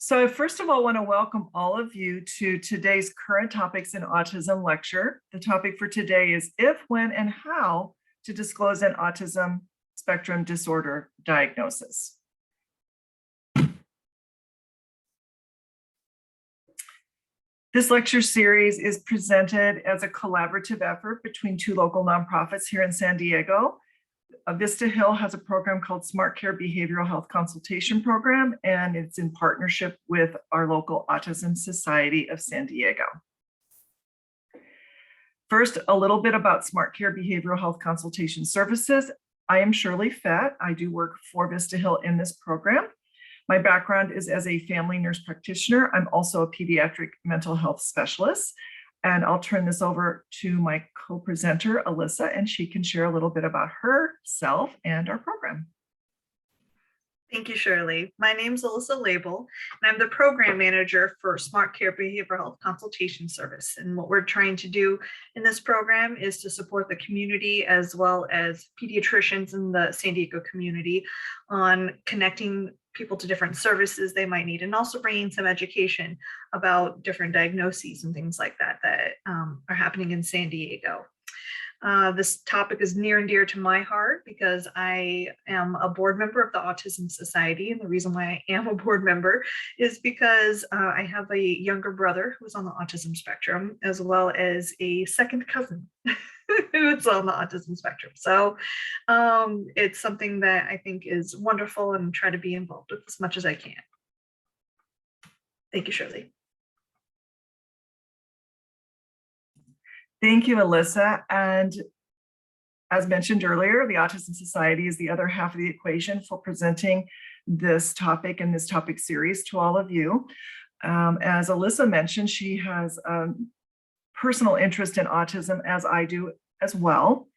So first of all, I want to welcome all of you to today's current topics in autism lecture. The topic for today is if, when, and how to disclose an autism spectrum disorder diagnosis. This lecture series is presented as a collaborative effort between two local nonprofits here in San Diego. Vista Hill has a program called Smart Care Behavioral Health Consultation Program, and it's in partnership with our local Autism Society of San Diego. First, a little bit about Smart Care Behavioral Health Consultation Services. I am Shirley Fett. I do work for Vista Hill in this program. My background is as a family nurse practitioner. I'm also a pediatric mental health specialist. And I'll turn this over to my co-presenter, Alyssa, and she can share a little bit about herself and our program. Thank you, Shirley. My name is Alyssa Label, and I'm the program manager for Smart Care Behavioral Health Consultation Service. And what we're trying to do in this program is to support the community as well as pediatricians in the San Diego community on connecting people to different services they might need, and also bringing some education about different diagnoses and things like that that are happening in San Diego. This topic is near and dear to my heart because I am a board member of the Autism Society. And the reason why I am a board member is because I have a younger brother who's on the autism spectrum, as well as a second cousin who's on the autism spectrum. So it's something that I think is wonderful and try to be involved with as much as I can. Thank you, Shirley. Thank you, Alyssa. And as mentioned earlier, the Autism Society is the other half of the equation for presenting this topic and this topic series to all of you. As Alyssa mentioned, she has a personal interest in autism, as I do as well.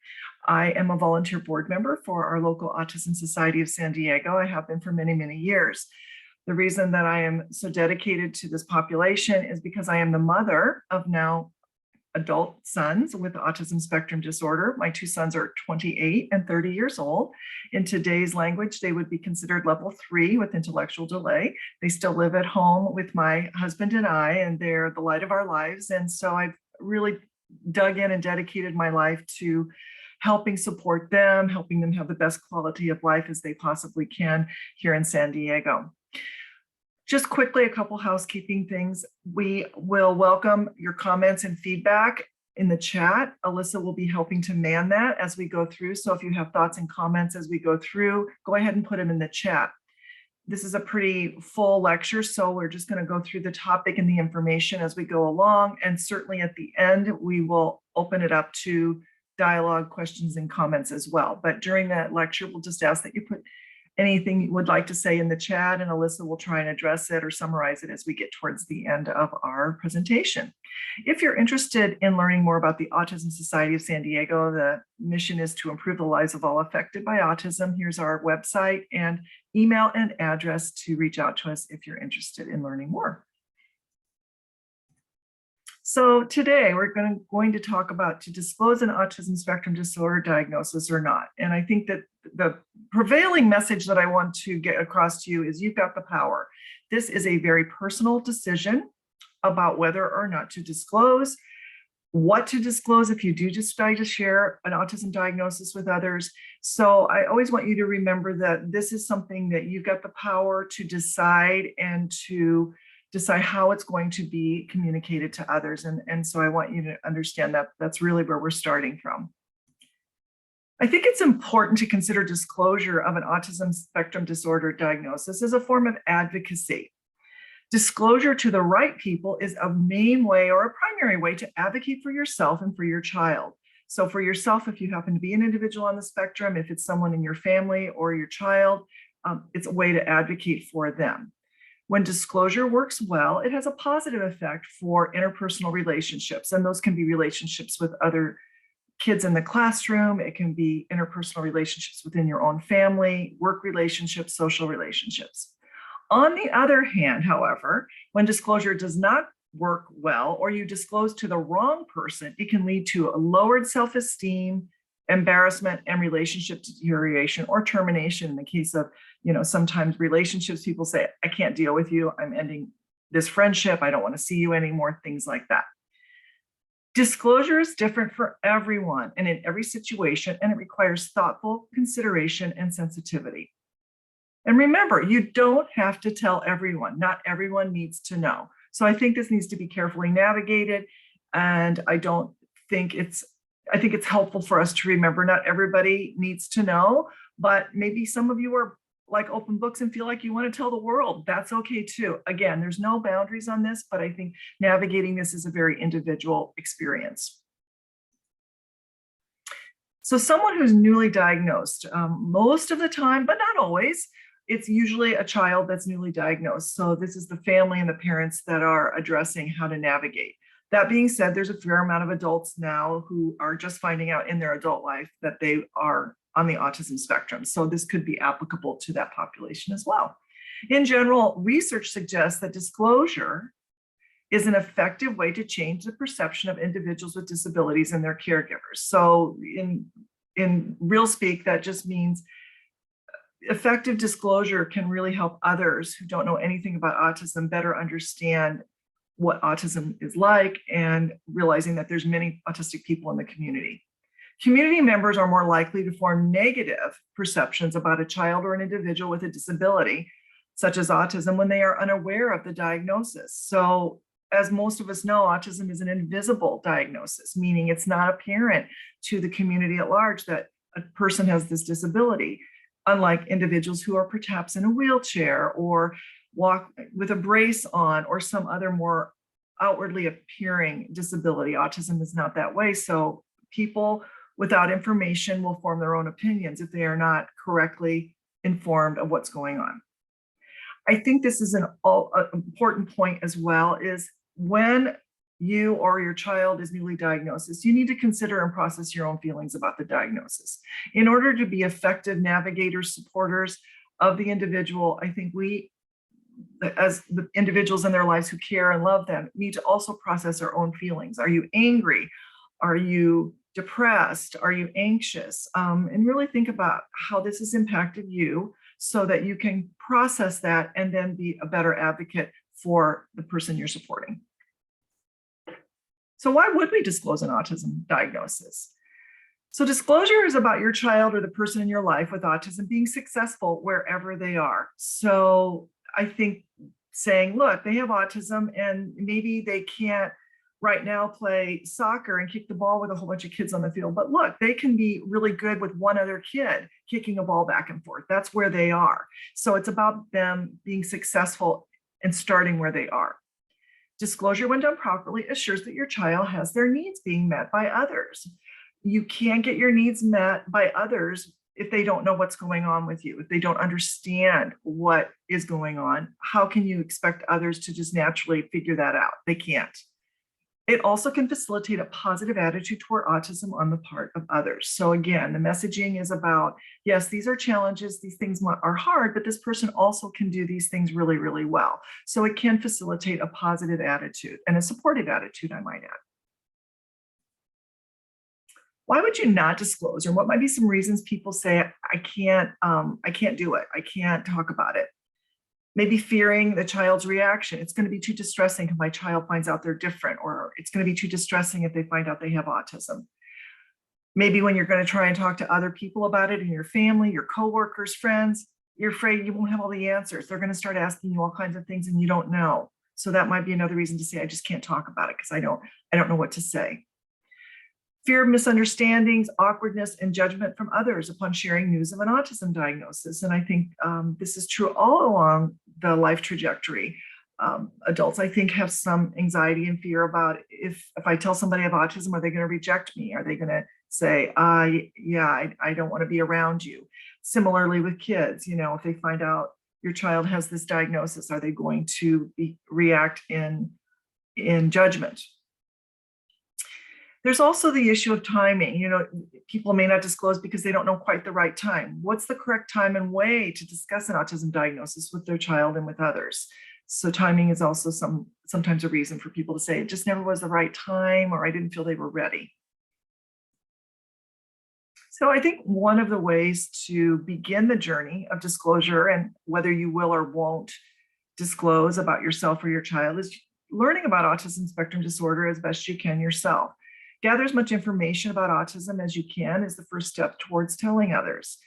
I am a volunteer board member for our local Autism Society of San Diego. I have been for many, many years. The reason that I am so dedicated to this population is because I am the mother of now adult sons with autism spectrum disorder. My two sons are 28 and 30 years old. In today's language, they would be considered level 3 with intellectual delay. They still live at home with my husband and I, and they're the light of our lives. And so I've really dug in and dedicated my life to helping support them, helping them have the best quality of life as they possibly can here in San Diego. Just quickly, a couple housekeeping things. We will welcome your comments and feedback in the chat. Alyssa will be helping to man that as we go through. So if you have thoughts and comments as we go through, go ahead and put them in the chat. This is a pretty full lecture, so we're just going to go through the topic and the information as we go along. And certainly at the end, we will open it up to dialogue, questions, and comments as well. But during that lecture, we'll just ask that you put anything you would like to say in the chat, and Alyssa will try and address it or summarize it as we get towards the end of our presentation. If you're interested in learning more about the Autism Society of San Diego, the mission is to improve the lives of all affected by autism. Here's our website and email and address to reach out to us if you're interested in learning more. So today we're going to talk about to disclose an autism spectrum disorder diagnosis or not. And I think that the prevailing message that I want to get across to you is you've got the power. This is a very personal decision about whether or not to disclose, what to disclose if you do decide to share an autism diagnosis with others. So I always want you to remember that this is something that you've got the power to decide and to decide how it's going to be communicated to others. And so I want you to understand that that's really where we're starting from. I think it's important to consider disclosure of an autism spectrum disorder diagnosis as a form of advocacy. Disclosure to the right people is a main way or a primary way to advocate for yourself and for your child. So for yourself, if you happen to be an individual on the spectrum, if it's someone in your family or your child, it's a way to advocate for them. When disclosure works well, it has a positive effect for interpersonal relationships, and those can be relationships with other kids in the classroom. It can be interpersonal relationships within your own family, work relationships, social relationships. On the other hand, however, when disclosure does not work well, or you disclose to the wrong person, it can lead to a lowered self-esteem, embarrassment, and relationship deterioration or termination in the case of Sometimes relationships, people say, I can't deal with you. I'm ending this friendship. I don't want to see you anymore, things like that. Disclosure is different for everyone and in every situation, and it requires thoughtful consideration and sensitivity. And remember, you don't have to tell everyone. Not everyone needs to know. So I think this needs to be carefully navigated. And I think it's helpful for us to remember not everybody needs to know, but maybe some of you are like open books and feel like you want to tell the world. That's okay too. Again, there's no boundaries on this, but I think navigating this is a very individual experience. So someone who's newly diagnosed, most of the time, but not always, it's usually a child that's newly diagnosed. So this is the family and the parents that are addressing how to navigate. That being said, there's a fair amount of adults now who are just finding out in their adult life that they are on the autism spectrum. So this could be applicable to that population as well. In general, research suggests that disclosure is an effective way to change the perception of individuals with disabilities and their caregivers. So in real speak, that just means effective disclosure can really help others who don't know anything about autism better understand what autism is like and realizing that there's many autistic people in the community. Community members are more likely to form negative perceptions about a child or an individual with a disability, such as autism, when they are unaware of the diagnosis. So as most of us know, autism is an invisible diagnosis, meaning it's not apparent to the community at large that a person has this disability, unlike individuals who are perhaps in a wheelchair or walk with a brace on or some other more outwardly appearing disability. Autism is not that way. So people without information will form their own opinions if they are not correctly informed of what's going on. I think this is an important point as well, is when you or your child is newly diagnosed, you need to consider and process your own feelings about the diagnosis. In order to be effective navigators, supporters of the individual, I think we, as the individuals in their lives who care and love them, need to also process our own feelings. Are you angry? Are you depressed? Are you anxious? And really think about how this has impacted you so that you can process that and then be a better advocate for the person you're supporting. So why would we disclose an autism diagnosis? So disclosure is about your child or the person in your life with autism being successful wherever they are. So I think saying, look, they have autism and maybe they can't right now play soccer and kick the ball with a whole bunch of kids on the field, but look, they can be really good with one other kid kicking a ball back and forth. That's where they are. So it's about them being successful and starting where they are. Disclosure, when done properly, assures that your child has their needs being met by others. You can't get your needs met by others if they don't know what's going on with you, if they don't understand what is going on. How can you expect others to just naturally figure that out? They can't. It also can facilitate a positive attitude toward autism on the part of others. So again, the messaging is about, yes, these are challenges, these things are hard, but this person also can do these things really, really well. So it can facilitate a positive attitude and a supportive attitude, I might add. Why would you not disclose? Or what might be some reasons people say, I can't do it. I can't talk about it. Maybe fearing the child's reaction. It's going to be too distressing if my child finds out they're different, or it's going to be too distressing if they find out they have autism. Maybe when you're going to try and talk to other people about it in your family, your coworkers, friends, you're afraid you won't have all the answers. They're going to start asking you all kinds of things and you don't know. So that might be another reason to say, I just can't talk about it because I don't know what to say. Fear of misunderstandings, awkwardness, and judgment from others upon sharing news of an autism diagnosis. And I think this is true all along the life trajectory. Adults, I think, have some anxiety and fear about if I tell somebody I have autism, are they going to reject me? Are they going to say, yeah, I don't want to be around you? Similarly with kids, if they find out your child has this diagnosis, are they going to react in judgment? There's also the issue of timing. People may not disclose because they don't know quite the right time. What's the correct time and way to discuss an autism diagnosis with their child and with others? So timing is also sometimes a reason for people to say it just never was the right time, or I didn't feel they were ready. So I think one of the ways to begin the journey of disclosure, and whether you will or won't disclose about yourself or your child, is learning about autism spectrum disorder as best you can yourself. Gather as much information about autism as you can is the first step towards telling others.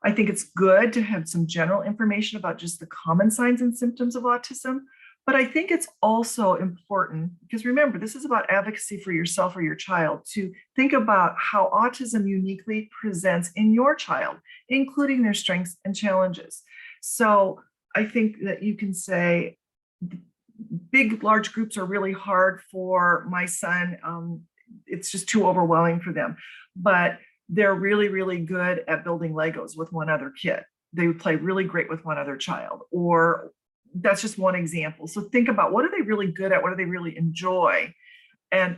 I think it's good to have some general information about just the common signs and symptoms of autism, but I think it's also important, because remember, this is about advocacy for yourself or your child, to think about how autism uniquely presents in your child, including their strengths and challenges. So I think that you can say, large groups are really hard for my son. It's just too overwhelming for them. But they're really, really good at building Legos with one other kid. They would play really great with one other child, or that's just one example. So think about, what are they really good at? What do they really enjoy? And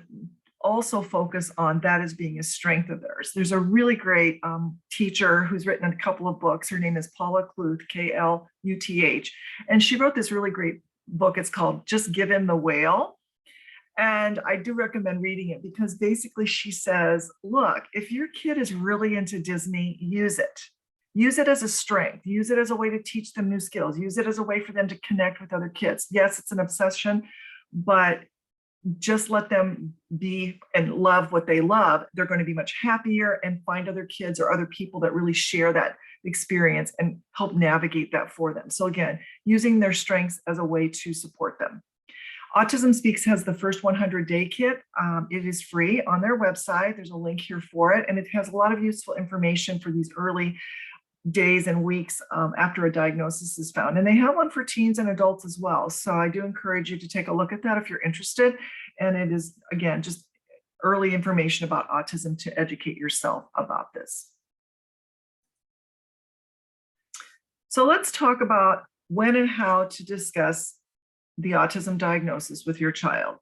also focus on that as being a strength of theirs. There's a really great teacher who's written a couple of books. Her name is Paula Kluth, K-L-U-T-H. And she wrote this really great book. It's called Just Give Him the Whale. And I do recommend reading it, because basically she says, look, if your kid is really into Disney, use it. Use it as a strength. Use it as a way to teach them new skills. Use it as a way for them to connect with other kids. Yes, it's an obsession, but just let them be and love what they love. They're going to be much happier and find other kids or other people that really share that experience and help navigate that for them. So again, using their strengths as a way to support them. Autism Speaks has the first 100-day kit. It is free on their website. There's a link here for it, and it has a lot of useful information for these early days and weeks after a diagnosis is found. And they have one for teens and adults as well. So I do encourage you to take a look at that if you're interested. And it is, again, just early information about autism to educate yourself about this. So let's talk about when and how to discuss the autism diagnosis with your child.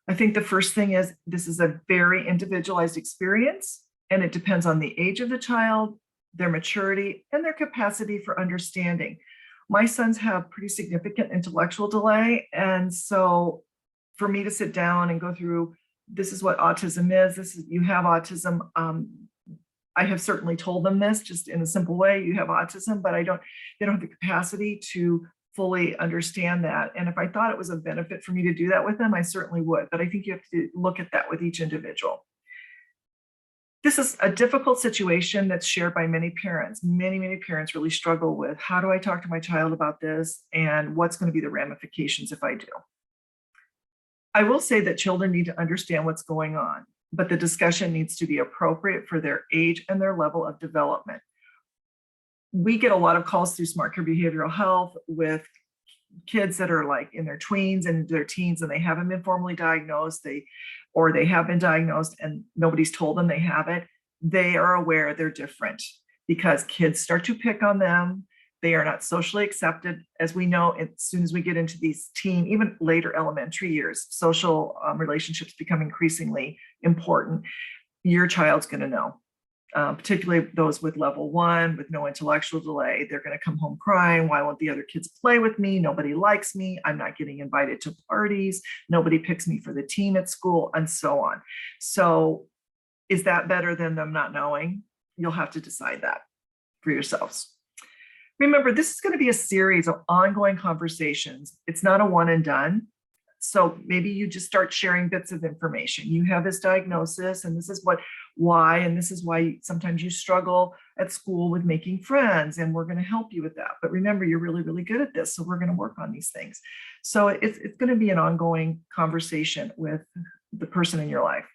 I think the first thing is, this is a very individualized experience, and it depends on the age of the child, their maturity, and their capacity for understanding. My sons have pretty significant intellectual delay, and so for me to sit down and go through, this is what autism is, you have autism. I have certainly told them this just in a simple way, you have autism, but they don't have the capacity to fully understand that. And if I thought it was a benefit for me to do that with them, I certainly would. But I think you have to look at that with each individual. This is a difficult situation that's shared by many parents. Many parents really struggle with, how do I talk to my child about this? And what's going to be the ramifications if I do? I will say that children need to understand what's going on, but the discussion needs to be appropriate for their age and their level of development. We get a lot of calls through Smart Care Behavioral Health with kids that are like in their tweens and their teens, and they haven't been formally diagnosed, or they have been diagnosed and nobody's told them they have it. They are aware they're different because kids start to pick on them. They are not socially accepted. As we know, as soon as we get into these teen, even later elementary years, social relationships become increasingly important. Your child's going to know. Particularly those with level 1 with no intellectual delay. They're going to come home crying. Why won't the other kids play with me? Nobody likes me. I'm not getting invited to parties. Nobody picks me for the team at school, and so on. So is that better than them not knowing? You'll have to decide that for yourselves. Remember, this is going to be a series of ongoing conversations. It's not a one and done. So maybe you just start sharing bits of information. You have this diagnosis, and this is why, and this is why sometimes you struggle at school with making friends, and we're going to help you with that. But remember, you're really, really good at this, so we're going to work on these things. So it's going to be an ongoing conversation with the person in your life.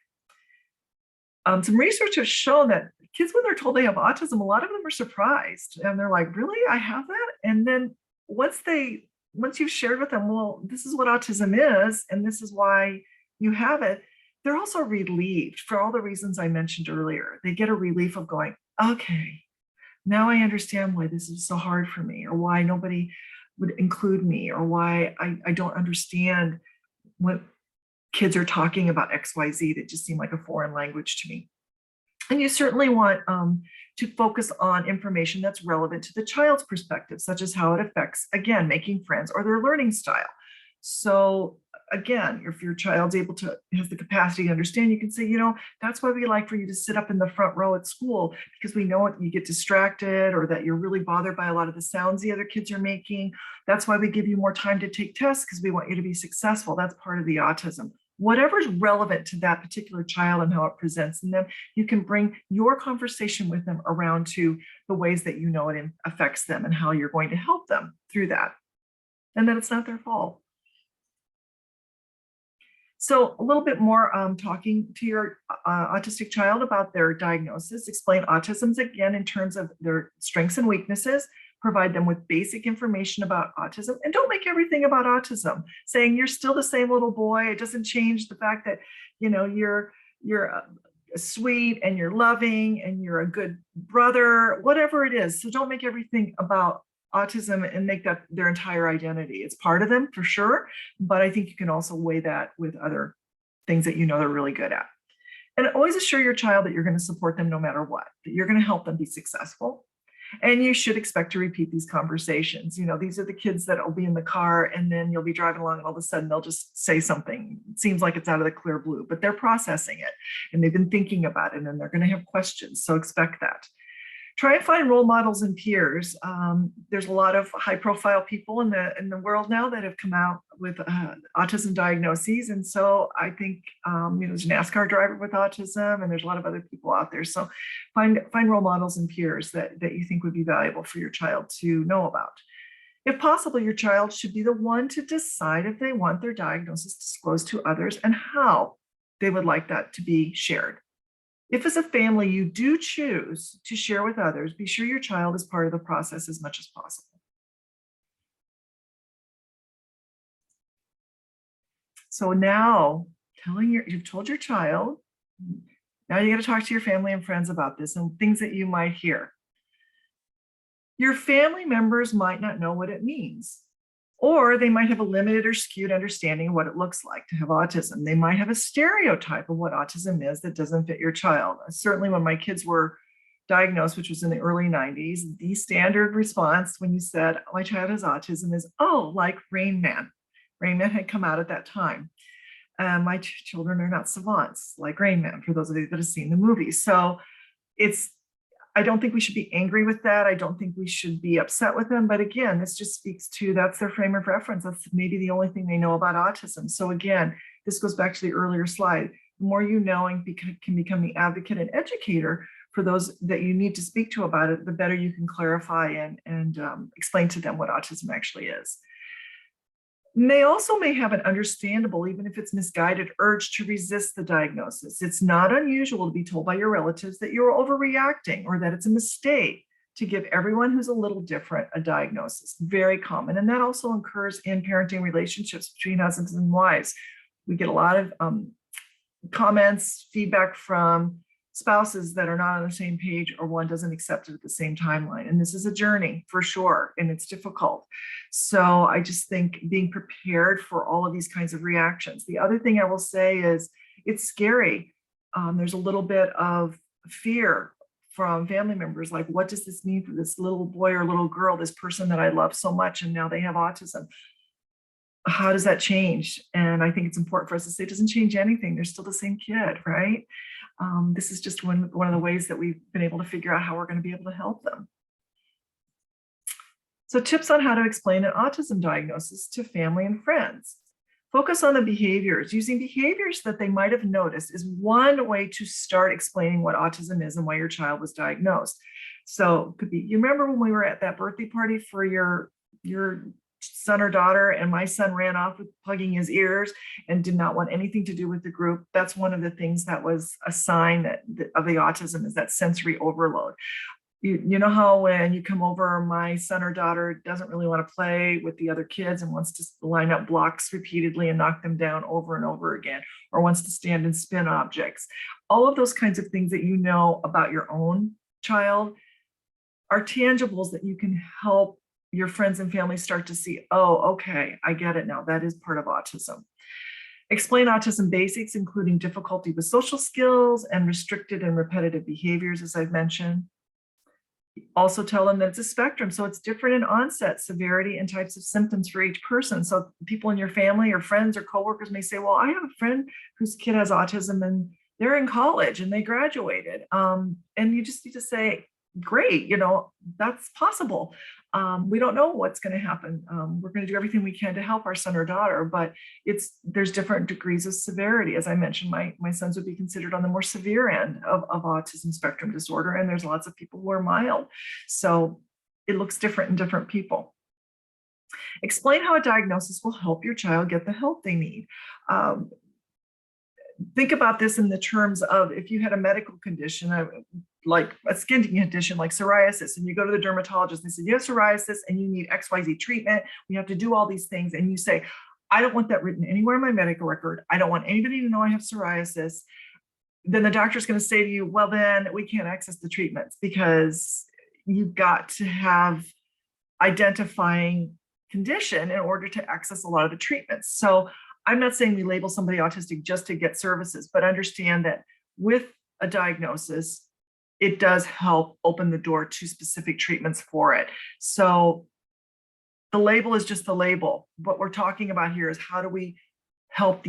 Some research has shown that kids, when they're told they have autism, a lot of them are surprised, and they're like, really, I have that? And then once you've shared with them, well, this is what autism is, and this is why you have it, they're also relieved for all the reasons I mentioned earlier. They get a relief of going, okay, now I understand why this is so hard for me, or why nobody would include me, or why I don't understand when kids are talking about XYZ that just seem like a foreign language to me. And you certainly want to focus on information that's relevant to the child's perspective, such as how it affects, again, making friends or their learning style. So again, if your child's has the capacity to understand, you can say, that's why we like for you to sit up in the front row at school, because we know you get distracted or that you're really bothered by a lot of the sounds the other kids are making. That's why we give you more time to take tests, because we want you to be successful. That's part of the autism. Whatever's relevant to that particular child and how it presents in them, you can bring your conversation with them around to the ways that it affects them and how you're going to help them through that. And that it's not their fault. So a little bit more talking to your autistic child about their diagnosis. Explain autisms again in terms of their strengths and weaknesses. Provide them with basic information about autism, and don't make everything about autism. Saying you're still the same little boy, it doesn't change the fact that you're sweet and you're loving and you're a good brother, whatever it is. So don't make everything about autism and make that their entire identity. It's part of them for sure, but I think you can also weigh that with other things that they're really good at. And always assure your child that you're going to support them no matter what, that you're going to help them be successful. And you should expect to repeat these conversations. These are the kids that will be in the car and then you'll be driving along and all of a sudden they'll just say something. It seems like it's out of the clear blue, but they're processing it and they've been thinking about it and they're going to have questions. So expect that. Try and find role models and peers. There's a lot of high profile people in the world now that have come out with autism diagnoses. And so I think there's a NASCAR driver with autism and there's a lot of other people out there. So find role models and peers that you think would be valuable for your child to know about. If possible, your child should be the one to decide if they want their diagnosis disclosed to others and how they would like that to be shared. If as a family you do choose to share with others, be sure your child is part of the process as much as possible. So now you've told your child, now you got to talk to your family and friends about this and things that you might hear. Your family members might not know what it means, or they might have a limited or skewed understanding of what it looks like to have autism. They might have a stereotype of what autism is that doesn't fit your child. Certainly when my kids were diagnosed, which was in the early 90s, the standard response when you said, my child has autism is, oh, like Rain Man. Rain Man had come out at that time. My children are not savants like Rain Man, for those of you that have seen the movie. So I don't think we should be angry with that. I don't think we should be upset with them. But again, this just speaks to that's their frame of reference. That's maybe the only thing they know about autism. So again, this goes back to the earlier slide. The more you know and can become the advocate and educator for those that you need to speak to about it, the better you can clarify and explain to them what autism actually is. They also may have an understandable, even if it's misguided, urge to resist the diagnosis. It's not unusual to be told by your relatives that you're overreacting or that it's a mistake to give everyone who's a little different a diagnosis. Very common. And that also occurs in parenting relationships between husbands and wives. We get a lot of comments, feedback from spouses that are not on the same page or one doesn't accept it at the same timeline. And this is a journey for sure, and it's difficult. So I just think being prepared for all of these kinds of reactions. The other thing I will say is it's scary. There's a little bit of fear from family members, like, what does this mean for this little boy or little girl, this person that I love so much, and now they have autism? How does that change? And I think it's important for us to say it doesn't change anything. They're still the same kid, right? This is just one of the ways that we've been able to figure out how we're going to be able to help them. So tips on how to explain an autism diagnosis to family and friends. Focus on the behaviors. Using behaviors that they might have noticed is one way to start explaining what autism is and why your child was diagnosed. So it could be, you remember when we were at that birthday party for your son or daughter, and my son ran off with plugging his ears and did not want anything to do with the group. That's one of the things that was a sign of the autism, is that sensory overload. You know how when you come over, my son or daughter doesn't really want to play with the other kids and wants to line up blocks repeatedly and knock them down over and over again, or wants to stand and spin objects. All of those kinds of things that you know about your own child are tangibles that you can help your friends and family start to see, oh, okay, I get it now. That is part of autism. Explain autism basics, including difficulty with social skills and restricted and repetitive behaviors, as I've mentioned. Also tell them that it's a spectrum. So it's different in onset, severity, and types of symptoms for each person. So people in your family or friends or coworkers may say, well, I have a friend whose kid has autism and they're in college and they graduated. And you just need to say, great, that's possible. We don't know what's going to happen. We're going to do everything we can to help our son or daughter, but there's different degrees of severity. As I mentioned, my sons would be considered on the more severe end of autism spectrum disorder, and there's lots of people who are mild. So it looks different in different people. Explain how a diagnosis will help your child get the help they need. Think about this in the terms of if you had a medical condition, like a skin condition like psoriasis, and you go to the dermatologist and they say, you have psoriasis and you need XYZ treatment. We have to do all these things. And you say, I don't want that written anywhere in my medical record. I don't want anybody to know I have psoriasis. Then the doctor's going to say to you, well, then we can't access the treatments because you've got to have identifying condition in order to access a lot of the treatments. So I'm not saying we label somebody autistic just to get services, but understand that with a diagnosis, it does help open the door to specific treatments for it. So the label is just the label. What we're talking about here is how do we help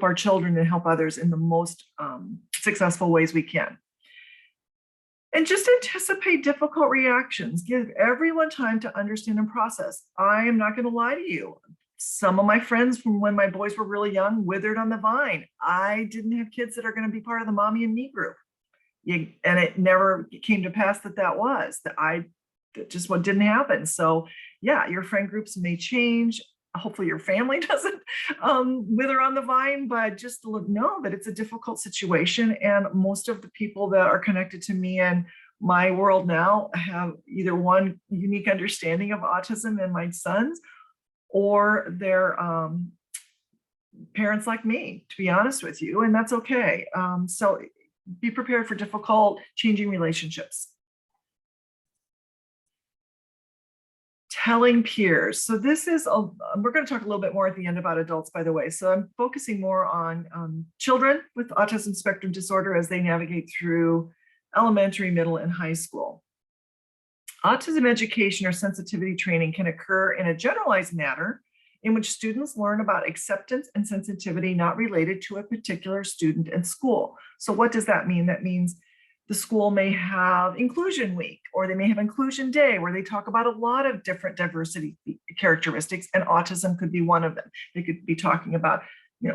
our children and help others in the most successful ways we can. And just anticipate difficult reactions. Give everyone time to understand and process. I am not going to lie to you. Some of my friends from when my boys were really young withered on the vine. I didn't have kids that are going to be part of the mommy and me group. And it never came to pass that just what didn't happen. So yeah, your friend groups may change. Hopefully your family doesn't wither on the vine, but just know that it's a difficult situation. And most of the people that are connected to me and my world now have either one unique understanding of autism in my sons, or they're parents like me, to be honest with you, and that's okay. So be prepared for difficult, changing relationships. Telling peers. So this is, we're going to talk a little bit more at the end about adults, by the way. So I'm focusing more on children with autism spectrum disorder as they navigate through elementary, middle, and high school. Autism education or sensitivity training can occur in a generalized manner in which students learn about acceptance and sensitivity not related to a particular student and school. So what does that mean? That means the school may have inclusion week, or they may have inclusion day where they talk about a lot of different diversity characteristics, and autism could be one of them. They could be talking about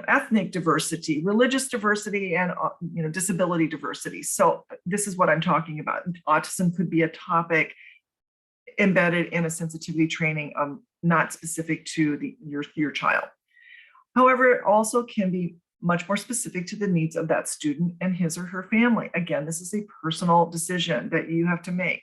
ethnic diversity, religious diversity, and disability diversity. So this is what I'm talking about. Autism could be a topic embedded in a sensitivity training, not specific to your child. However, it also can be much more specific to the needs of that student and his or her family. Again, this is a personal decision that you have to make.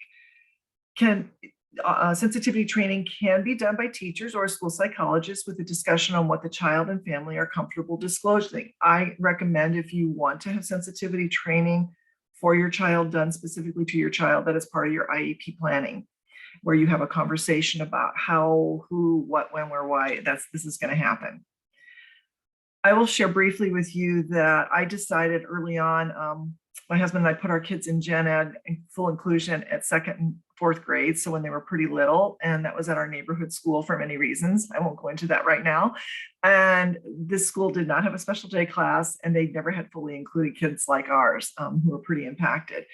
Sensitivity training can be done by teachers or a school psychologist with a discussion on what the child and family are comfortable disclosing. I recommend, if you want to have sensitivity training for your child done specifically to your child, that is part of your IEP planning, where you have a conversation about how, who, what, when, where, why this is going to happen. I will share briefly with you that I decided early on, my husband and I put our kids in gen ed and full inclusion at 2nd and 4th grade. So when they were pretty little, and that was at our neighborhood school for many reasons. I won't go into that right now. And this school did not have a special day class, and they never had fully included kids like ours who were pretty impacted.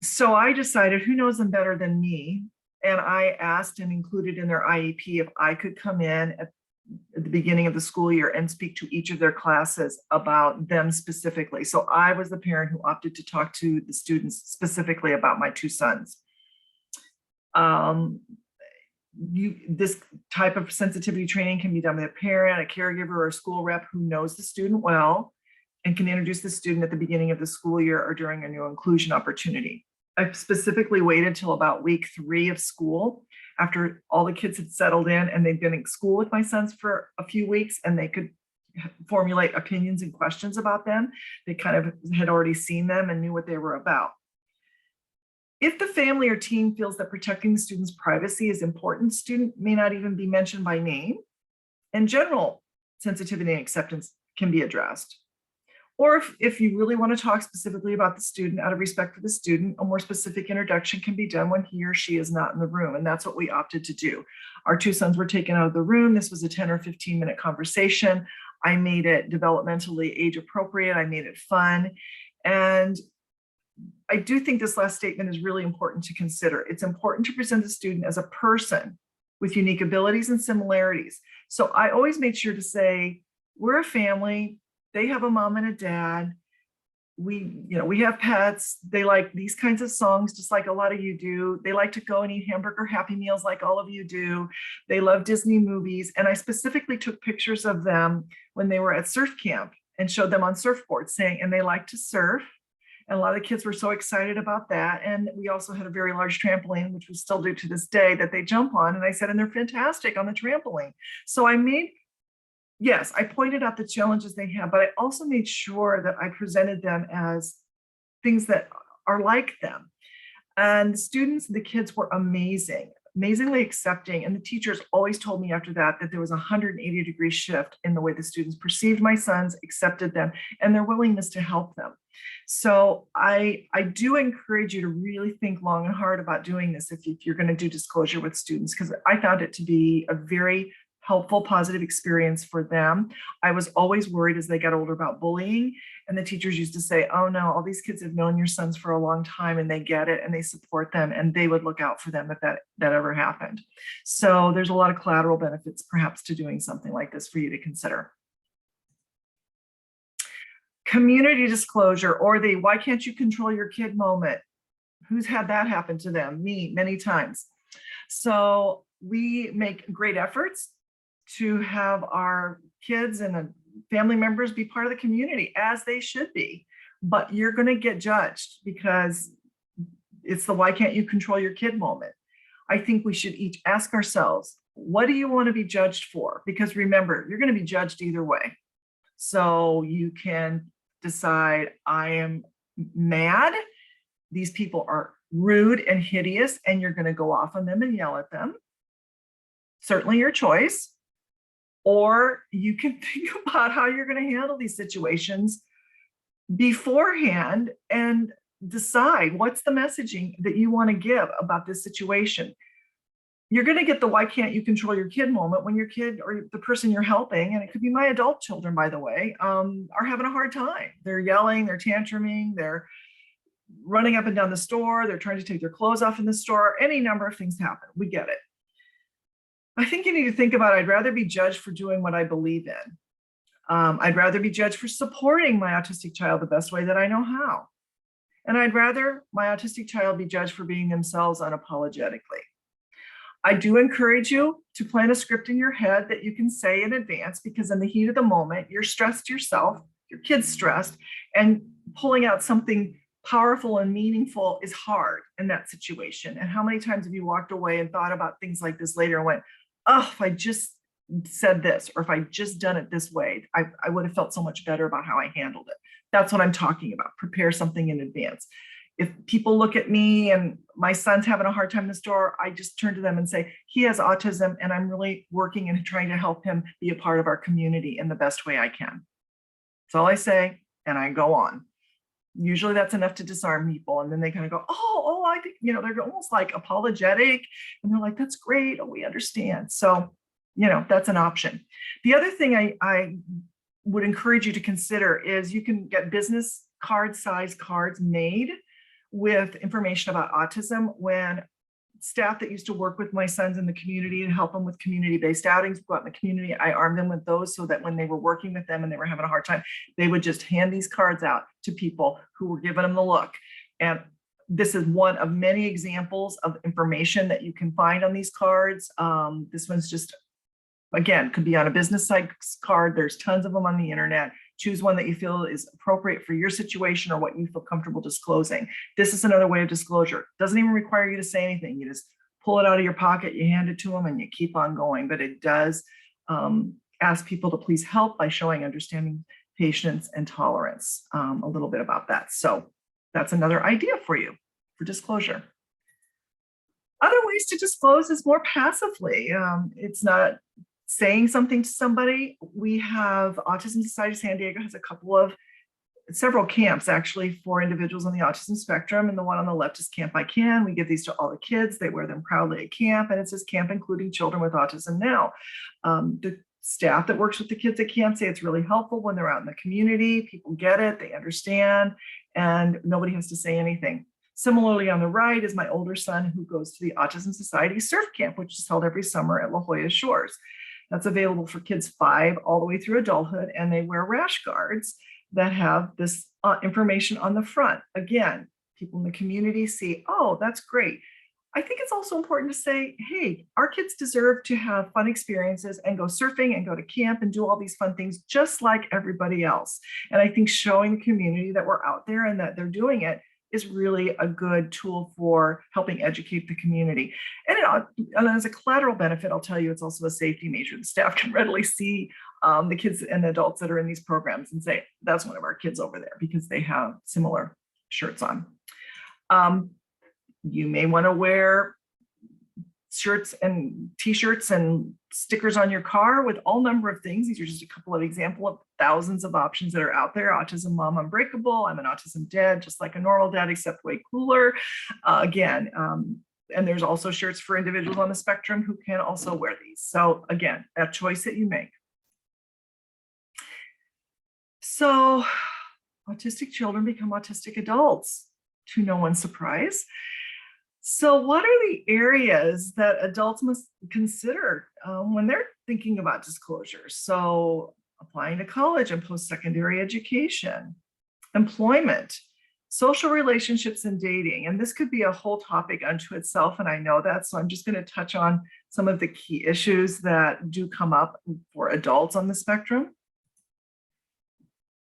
So I decided, who knows them better than me? And I asked and included in their IEP if I could come in at the beginning of the school year and speak to each of their classes about them specifically. So I was the parent who opted to talk to the students specifically about my two sons. This type of sensitivity training can be done with a parent, a caregiver, or a school rep who knows the student well and can introduce the student at the beginning of the school year or during a new inclusion opportunity. I specifically waited till about week 3 of school, after all the kids had settled in and they'd been in school with my sons for a few weeks and they could formulate opinions and questions about them. They kind of had already seen them and knew what they were about. If the family or team feels that protecting the student's privacy is important, student may not even be mentioned by name, and general sensitivity and acceptance can be addressed. Or if you really want to talk specifically about the student out of respect for the student, a more specific introduction can be done when he or she is not in the room. And that's what we opted to do. Our two sons were taken out of the room. This was a 10 or 15-minute conversation. I made it developmentally age appropriate. I made it fun. And I do think this last statement is really important to consider. It's important to present the student as a person with unique abilities and similarities. So I always made sure to say, we're a family. They have a mom and a dad. We have pets. They like these kinds of songs, just like a lot of you do. They like to go and eat hamburger Happy Meals like all of you do. They love Disney movies. And I specifically took pictures of them when they were at surf camp and showed them on surfboards saying, and they like to surf. And a lot of the kids were so excited about that. And we also had a very large trampoline, which we still do to this day, that they jump on. And I said, and they're fantastic on the trampoline. So yes, I pointed out the challenges they have, but I also made sure that I presented them as things that are like them. And the students, the kids were amazingly accepting. And the teachers always told me after that there was a 180-degree shift in the way the students perceived my sons, accepted them, and their willingness to help them. So I do encourage you to really think long and hard about doing this if you're going to do disclosure with students, because I found it to be a very helpful, positive experience for them. I was always worried as they got older about bullying. And the teachers used to say, oh no, all these kids have known your sons for a long time and they get it and they support them and they would look out for them if that ever happened. So there's a lot of collateral benefits perhaps to doing something like this for you to consider. Community disclosure, or the why can't you control your kid moment. Who's had that happen to them? Me, many times. So we make great efforts to have our kids and family members be part of the community, as they should be. But you're going to get judged because it's the why can't you control your kid moment. I think we should each ask ourselves, what do you want to be judged for? Because remember, you're going to be judged either way. So you can decide, I am mad. These people are rude and hideous, and you're going to go off on them and yell at them. Certainly your choice. Or you can think about how you're going to handle these situations beforehand and decide what's the messaging that you want to give about this situation. You're going to get the why can't you control your kid moment when your kid or the person you're helping, and it could be my adult children, by the way, are having a hard time. They're yelling, they're tantruming, they're running up and down the store, they're trying to take their clothes off in the store. Any number of things happen. We get it. I think you need to think about, I'd rather be judged for doing what I believe in. I'd rather be judged for supporting my autistic child the best way that I know how. And I'd rather my autistic child be judged for being themselves unapologetically. I do encourage you to plan a script in your head that you can say in advance, because in the heat of the moment, you're stressed yourself, your kid's stressed, and pulling out something powerful and meaningful is hard in that situation. And how many times have you walked away and thought about things like this later and went, oh, if I just said this, or if I just done it this way, I would have felt so much better about how I handled it. That's what I'm talking about. Prepare something in advance. If people look at me and my son's having a hard time in the store, I just turn to them and say, he has autism and I'm really working and trying to help him be a part of our community in the best way I can. That's all I say, and I go on. Usually that's enough to disarm people. And then they kind of go, oh, I think, they're almost like apologetic. And they're like, that's great. Oh, we understand. So, that's an option. The other thing I would encourage you to consider is you can get business card size cards made with information about autism. When staff that used to work with my sons in the community and help them with community-based outings, go out in the community, I armed them with those so that when they were working with them and they were having a hard time, they would just hand these cards out to people who were giving them the look. And this is one of many examples of information that you can find on these cards. This one's just, again, could be on a business side card. There's tons of them on the internet. Choose one that you feel is appropriate for your situation or what you feel comfortable disclosing. This is another way of disclosure. Doesn't even require you to say anything. You just pull it out of your pocket, you hand it to them, and you keep on going. But it does ask people to please help by showing understanding, patience, and tolerance. A little bit about that. So that's another idea for you for disclosure. Other ways to disclose is more passively. It's not saying something to somebody. We have Autism Society of San Diego has a couple of several camps actually for individuals on the autism spectrum. And the one on the left is Camp I Can. We give these to all the kids. They wear them proudly at camp. And it says camp including children with autism now. The staff that works with the kids at camp say it's really helpful when they're out in the community. People get it, they understand, and nobody has to say anything. Similarly, on the right is my older son who goes to the Autism Society Surf Camp, which is held every summer at La Jolla Shores. That's available for kids 5 all the way through adulthood, and they wear rash guards that have this information on the front. Again, people in the community see, oh, that's great. I think it's also important to say, hey, our kids deserve to have fun experiences and go surfing and go to camp and do all these fun things just like everybody else. And I think showing the community that we're out there and that they're doing it is really a good tool for helping educate the community. And as a collateral benefit, I'll tell you, it's also a safety measure. The staff can readily see the kids and adults that are in these programs and say, that's one of our kids over there because they have similar shirts on. You may want to wear shirts and t-shirts and stickers on your car with all number of things. These are just a couple of examples of thousands of options that are out there. Autism Mom Unbreakable. I'm an autism dad, just like a normal dad, except way cooler. And there's also shirts for individuals on the spectrum who can also wear these. So again, a choice that you make. So autistic children become autistic adults, to no one's surprise. So what are the areas that adults must consider when they're thinking about disclosure? So applying to college and post-secondary education, employment, social relationships and dating. And this could be a whole topic unto itself, and I know that. So I'm just going to touch on some of the key issues that do come up for adults on the spectrum.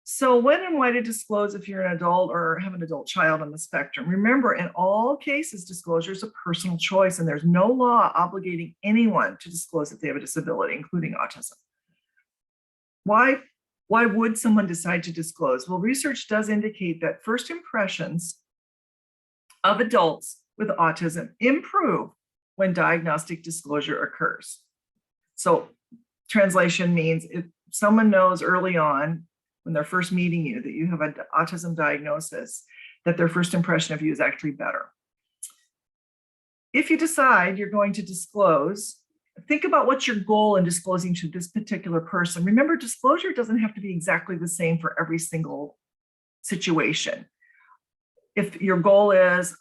So when and why to disclose if you're an adult or have an adult child on the spectrum? Remember, in all cases, disclosure is a personal choice, and there's no law obligating anyone to disclose if they have a disability, including autism. Why would someone decide to disclose? Well, research does indicate that first impressions of adults with autism improve when diagnostic disclosure occurs. So translation means if someone knows early on, when they're first meeting you, that you have an autism diagnosis, that their first impression of you is actually better. If you decide you're going to disclose, think about what's your goal in disclosing to this particular person. Remember, disclosure doesn't have to be exactly the same for every single situation. If your goal is,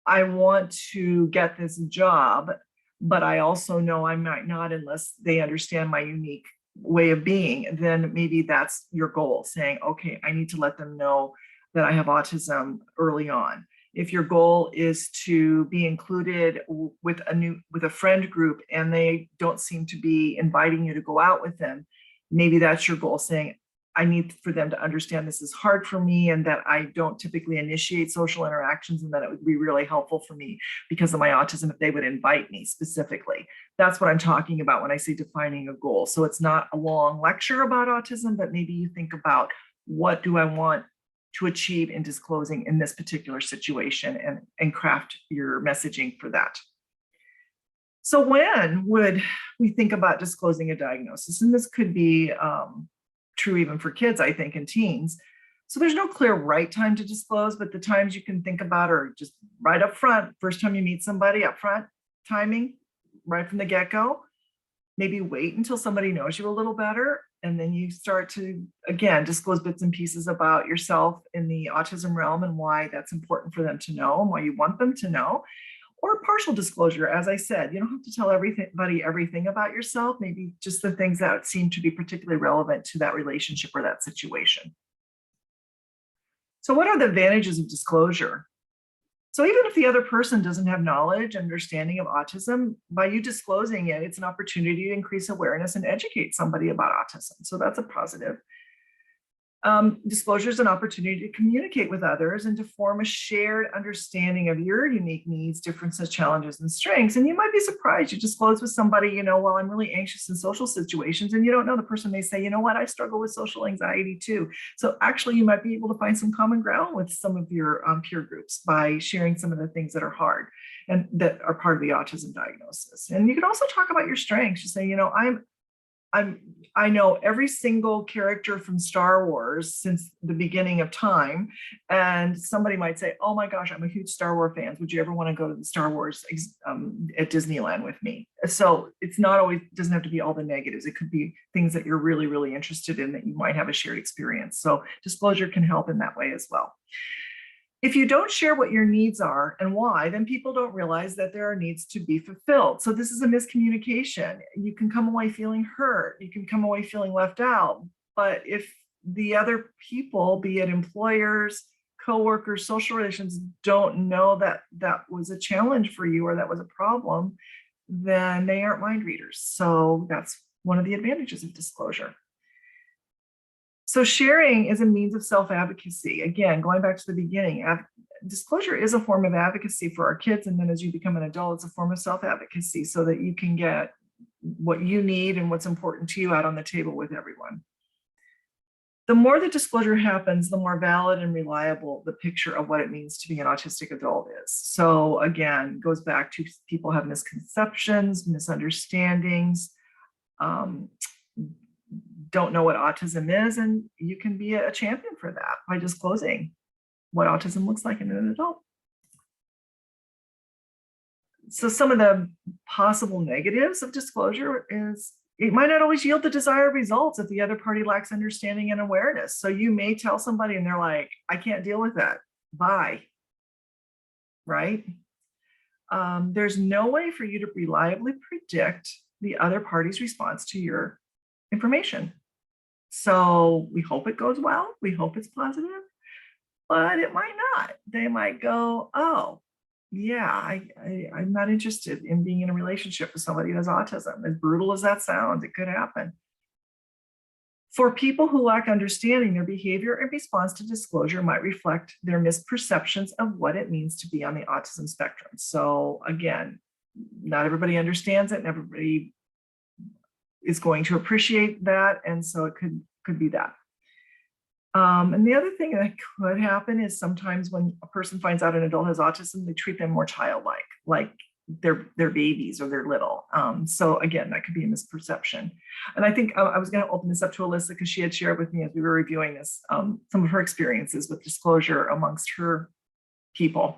I want to get this job, but I also know I might not unless they understand my unique way of being, then maybe that's your goal, saying, okay, I need to let them know that I have autism early on. If your goal is to be included with a friend group and they don't seem to be inviting you to go out with them, maybe that's your goal, saying, I need for them to understand this is hard for me and that I don't typically initiate social interactions, and that it would be really helpful for me because of my autism if they would invite me specifically. That's what I'm talking about when I say defining a goal. So it's not a long lecture about autism, but maybe you think about, what do I want to achieve in disclosing in this particular situation, and craft your messaging for that. So when would we think about disclosing a diagnosis? And this could be true even for kids, I think, and teens. So there's no clear right time to disclose, but the times you can think about are just right up front. First time you meet somebody, up front, timing, right from the get-go. Maybe wait until somebody knows you a little better, and then you start to, again, disclose bits and pieces about yourself in the autism realm and why that's important for them to know and why you want them to know. Or partial disclosure, as I said, you don't have to tell everybody everything about yourself, maybe just the things that seem to be particularly relevant to that relationship or that situation. So what are the advantages of disclosure? So even if the other person doesn't have knowledge and understanding of autism, by you disclosing it, it's an opportunity to increase awareness and educate somebody about autism. So that's a positive. Disclosure is an opportunity to communicate with others and to form a shared understanding of your unique needs, differences, challenges, and strengths. And you might be surprised. You disclose with somebody, well, I'm really anxious in social situations, and you don't know, the person may say, you know what, I struggle with social anxiety too. So actually, you might be able to find some common ground with some of your peer groups by sharing some of the things that are hard and that are part of the autism diagnosis. And you can also talk about your strengths. You say, I know every single character from Star Wars since the beginning of time. And somebody might say, oh my gosh, I'm a huge Star Wars fan. Would you ever want to go to the Star Wars at Disneyland with me? So it's not always, doesn't have to be all the negatives. It could be things that you're really, really interested in that you might have a shared experience. So disclosure can help in that way as well. If you don't share what your needs are and why, then people don't realize that there are needs to be fulfilled. So this is a miscommunication. You can come away feeling hurt. You can come away feeling left out. But if the other people, be it employers, coworkers, social relations, don't know that that was a challenge for you or that was a problem, then they aren't mind readers. So that's one of the advantages of disclosure. So sharing is a means of self-advocacy. Again, going back to the beginning, disclosure is a form of advocacy for our kids. And then as you become an adult, it's a form of self-advocacy so that you can get what you need and what's important to you out on the table with everyone. The more the disclosure happens, the more valid and reliable the picture of what it means to be an autistic adult is. So again, goes back to people have misconceptions, misunderstandings, don't know what autism is, and you can be a champion for that by disclosing what autism looks like in an adult. So some of the possible negatives of disclosure is it might not always yield the desired results if the other party lacks understanding and awareness. So you may tell somebody and they're like, I can't deal with that, bye, right? There's no way for you to reliably predict the other party's response to your information. So we hope it goes well. We hope it's positive, but it might not. They might go, oh, yeah, I'm not interested in being in a relationship with somebody who has autism. As brutal as that sounds, it could happen. For people who lack understanding, their behavior in response to disclosure might reflect their misperceptions of what it means to be on the autism spectrum. So again, not everybody understands it and everybody is going to appreciate that. And so it could be that. And the other thing that could happen is sometimes when a person finds out an adult has autism, they treat them more childlike, like they're babies or they're little. So again, that could be a misperception. And I think I was going to open this up to Alyssa because she had shared with me as we were reviewing this, some of her experiences with disclosure amongst her people,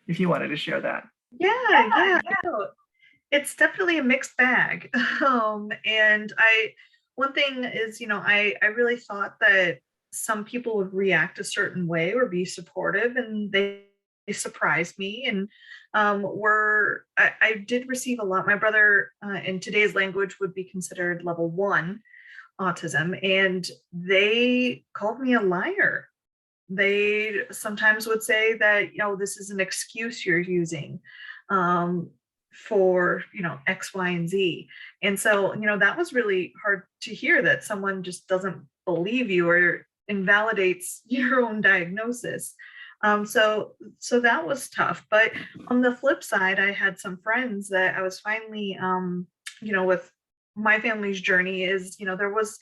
if you wanted to share that. Yeah. It's definitely a mixed bag. And one thing is, I really thought that some people would react a certain way or be supportive, and they surprised me. And I did receive a lot. My brother, in today's language, would be considered level 1 autism, and they called me a liar. They sometimes would say that, this is an excuse you're using. For X, Y, and Z. And so that was really hard to hear, that someone just doesn't believe you or invalidates your own diagnosis. So that was tough. But on the flip side, I had some friends that I was finally with my family's journey is there was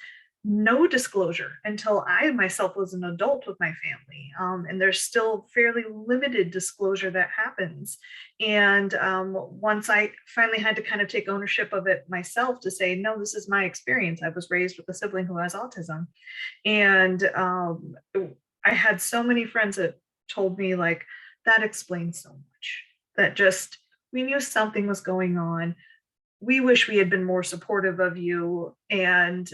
no disclosure until I myself was an adult with my family. And there's still fairly limited disclosure that happens. And once I finally had to kind of take ownership of it myself to say, no, this is my experience. I was raised with a sibling who has autism. And I had so many friends that told me, like, that explains so much, that just, we knew something was going on. We wish we had been more supportive of you. And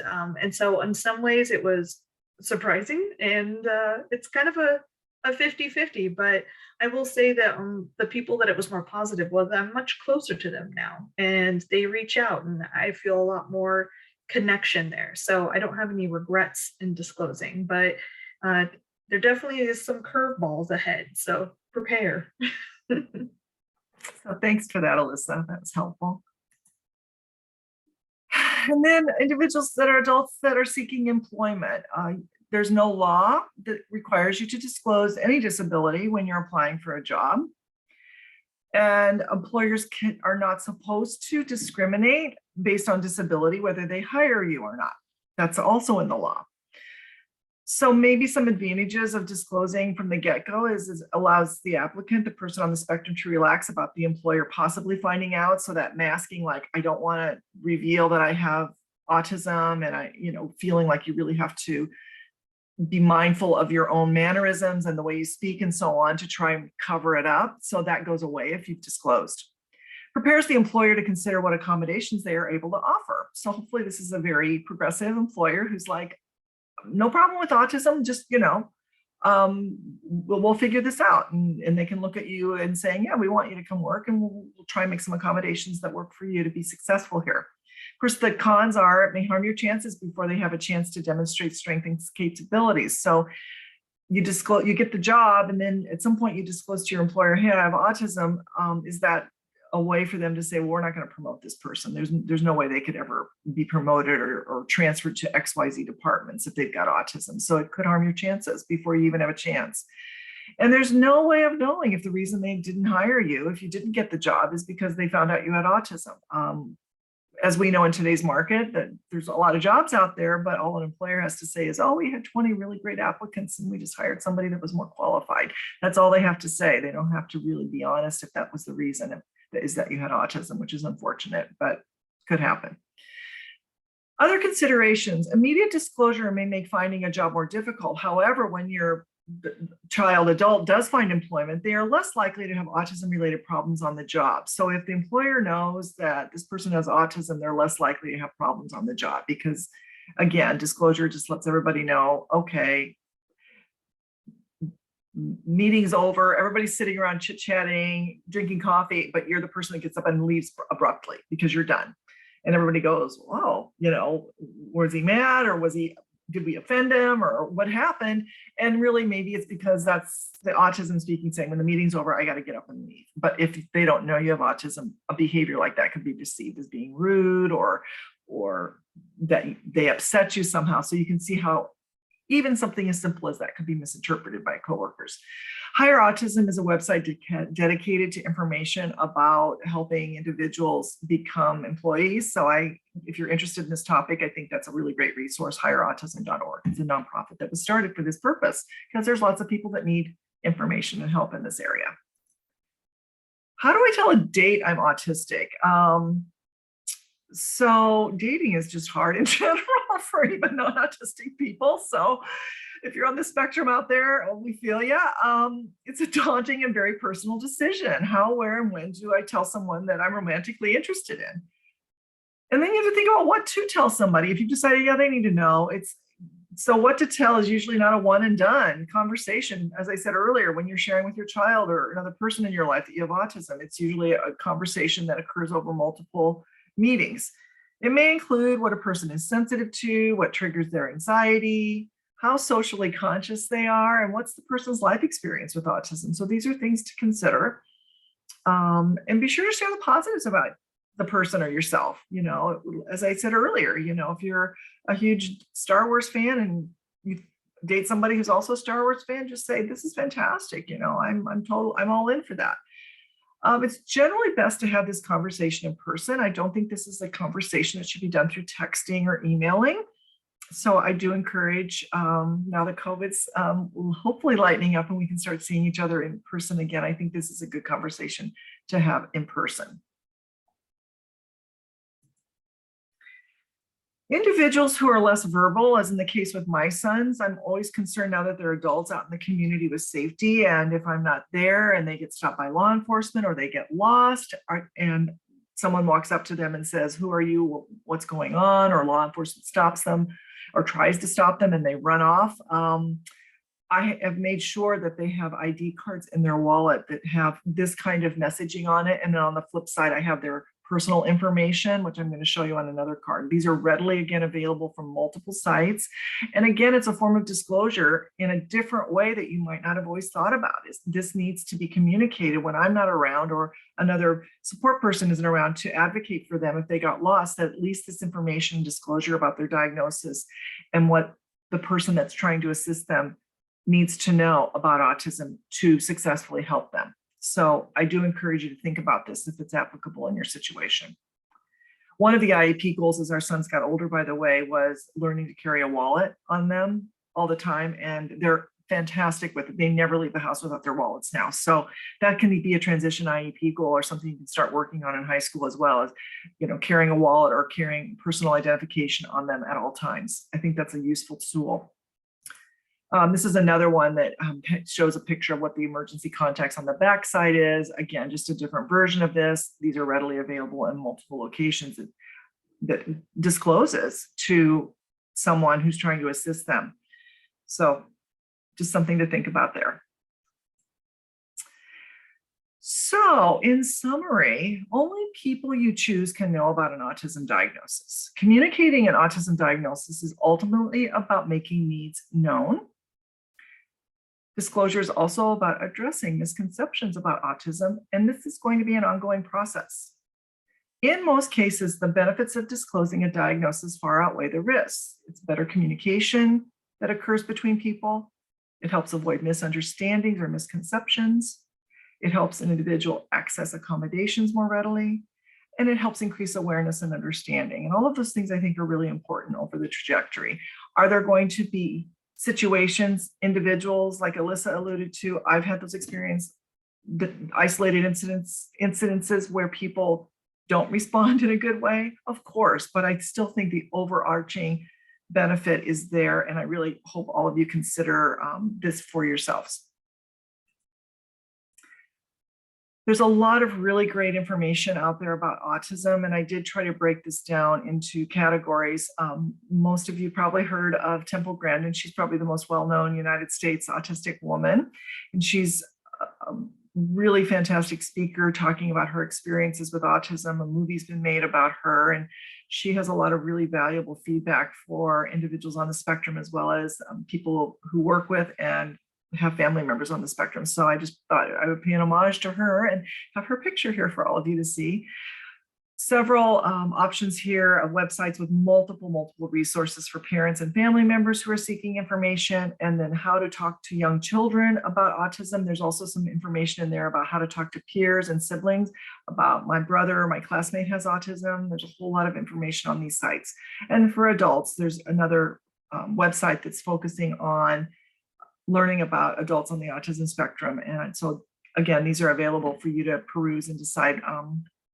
so in some ways it was surprising, and it's kind of a 50-50, but I will say that the people that it was more positive, well, I'm much closer to them now, and they reach out, and I feel a lot more connection there. So I don't have any regrets in disclosing, but there definitely is some curveballs ahead. So prepare. So thanks for that, Alyssa. That was helpful. And then individuals that are adults that are seeking employment. There's no law that requires you to disclose any disability when you're applying for a job. And employers are not supposed to discriminate based on disability, whether they hire you or not. That's also in the law. So maybe some advantages of disclosing from the get-go is allows the applicant, the person on the spectrum, to relax about the employer possibly finding out. So that masking, like, I don't want to reveal that I have autism, and feeling like you really have to be mindful of your own mannerisms and the way you speak and so on to try and cover it up. So that goes away if you've disclosed. Prepares the employer to consider what accommodations they are able to offer. So hopefully this is a very progressive employer who's like, no problem with autism, just, we'll figure this out. And they can look at you and saying, yeah, we want you to come work, and we'll try and make some accommodations that work for you to be successful here. Of course, the cons are it may harm your chances before they have a chance to demonstrate strengths and capabilities. So you disclose, you get the job, and then at some point you disclose to your employer, hey, I have autism. Is that a way for them to say, well, we're not going to promote this person? There's no way they could ever be promoted or transferred to XYZ departments if they've got autism. So it could harm your chances before you even have a chance. And there's no way of knowing if the reason they didn't hire you, if you didn't get the job, is because they found out you had autism. As we know in today's market, that there's a lot of jobs out there, but all an employer has to say is, oh, we had 20 really great applicants and we just hired somebody that was more qualified. That's all they have to say. They don't have to really be honest if that was the reason, is that you had autism, which is unfortunate, but could happen. Other considerations: immediate disclosure may make finding a job more difficult. However, when your adult does find employment, they are less likely to have autism-related problems on the job. So if the employer knows that this person has autism, they're less likely to have problems on the job because, again, disclosure just lets everybody know, okay, meeting's over, everybody's sitting around chit-chatting, drinking coffee, but you're the person that gets up and leaves abruptly because you're done. And everybody goes, wow, was he mad, or did we offend him, or what happened? And really, maybe it's because that's the autism speaking, saying, when the meeting's over, I got to get up and leave. But if they don't know you have autism, a behavior like that could be perceived as being rude, or that they upset you somehow. So you can see how even something as simple as that could be misinterpreted by coworkers. Hire Autism is a website dedicated to information about helping individuals become employees. So if you're interested in this topic, I think that's a really great resource, hireautism.org. It's a nonprofit that was started for this purpose because there's lots of people that need information and help in this area. How do I tell a date I'm autistic? So dating is just hard in general for even non-autistic people. So if you're on the spectrum out there, we feel you. It's a daunting and very personal decision. How, where, and when do I tell someone that I'm romantically interested in? And then you have to think about what to tell somebody. If you decided, yeah, they need to know, so what to tell is usually not a one and done conversation. As I said earlier, when you're sharing with your child or another person in your life that you have autism, it's usually a conversation that occurs over multiple meetings. It may include what a person is sensitive to, what triggers their anxiety, how socially conscious they are, and what's the person's life experience with autism. So these are things to consider. And be sure to share the positives about the person or yourself. As I said earlier, if you're a huge Star Wars fan and you date somebody who's also a Star Wars fan, just say, this is fantastic. I'm all in for that. It's generally best to have this conversation in person. I don't think this is a conversation that should be done through texting or emailing. So I do encourage, now that COVID's hopefully lightening up and we can start seeing each other in person again, I think this is a good conversation to have in person. Individuals who are less verbal, as in the case with my sons, I'm always concerned now that they're adults out in the community with safety. And if I'm not there and they get stopped by law enforcement or they get lost and someone walks up to them and says, who are you, what's going on? Or law enforcement stops them or tries to stop them and they run off. I have made sure that they have ID cards in their wallet that have this kind of messaging on it. And then on the flip side, I have their personal information, which I'm going to show you on another card. These are readily, again, available from multiple sites. And again, it's a form of disclosure in a different way that you might not have always thought about. This needs to be communicated when I'm not around or another support person isn't around to advocate for them if they got lost, that at least this information disclosure about their diagnosis and what the person that's trying to assist them needs to know about autism to successfully help them. So I do encourage you to think about this if it's applicable in your situation. One of the IEP goals as our sons got older, by the way, was learning to carry a wallet on them all the time. And they're fantastic with it. They never leave the house without their wallets now. So that can be a transition IEP goal or something you can start working on in high school, as well as, carrying a wallet or carrying personal identification on them at all times. I think that's a useful tool. This is another one that shows a picture of what the emergency contacts on the backside is. Again, just a different version of this. These are readily available in multiple locations that discloses to someone who's trying to assist them. So just something to think about there. So in summary, only people you choose can know about an autism diagnosis. Communicating an autism diagnosis is ultimately about making needs known. Disclosure is also about addressing misconceptions about autism, and this is going to be an ongoing process. In most cases, the benefits of disclosing a diagnosis far outweigh the risks. It's better communication that occurs between people. It helps avoid misunderstandings or misconceptions. It helps an individual access accommodations more readily, and it helps increase awareness and understanding. And all of those things I think are really important over the trajectory. Are there going to be situations, individuals like Alyssa alluded to? I've had those experiences, the isolated incidences where people don't respond in a good way, of course, but I still think the overarching benefit is there, and I really hope all of you consider this for yourselves. There's a lot of really great information out there about autism, and I did try to break this down into categories. Most of you probably heard of Temple Grandin. She's probably the most well-known United States autistic woman, and she's a really fantastic speaker talking about her experiences with autism. A movie's been made about her, and she has a lot of really valuable feedback for individuals on the spectrum, as well as people who work with and have family members on the spectrum. So I just thought I would pay an homage to her and have her picture here for all of you to see. Several options here of websites with multiple resources for parents and family members who are seeking information, and then how to talk to young children about autism. There's also some information in there about how to talk to peers and siblings about my brother, my classmate has autism. There's a whole lot of information on these sites. And for adults, there's another website that's focusing on learning about adults on the autism spectrum. And so again, these are available for you to peruse and decide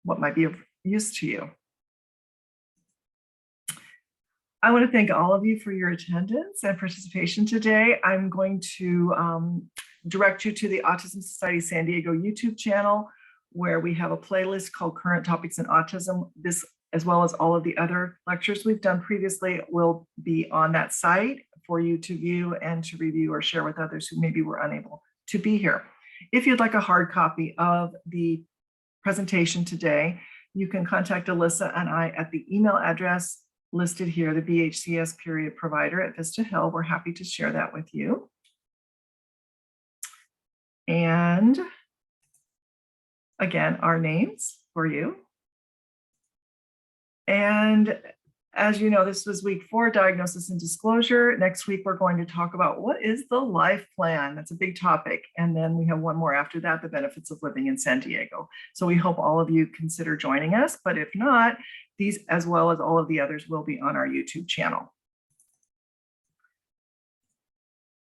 what might be of use to you. I want to thank all of you for your attendance and participation today. I'm going to direct you to the Autism Society San Diego YouTube channel, where we have a playlist called Current Topics in Autism. This, as well as all of the other lectures we've done previously, will be on that site for you to view and to review or share with others who maybe were unable to be here. If you'd like a hard copy of the presentation today, you can contact Alyssa and I at the email address listed here, the BHCS period provider at Vista Hill. We're happy to share that with you. And again, our names for you. And as you know, this was week 4, diagnosis and disclosure. Next week, we're going to talk about what is the life plan. That's a big topic. And then we have one more after that, the benefits of living in San Diego. So we hope all of you consider joining us, but if not, these, as well as all of the others, will be on our YouTube channel.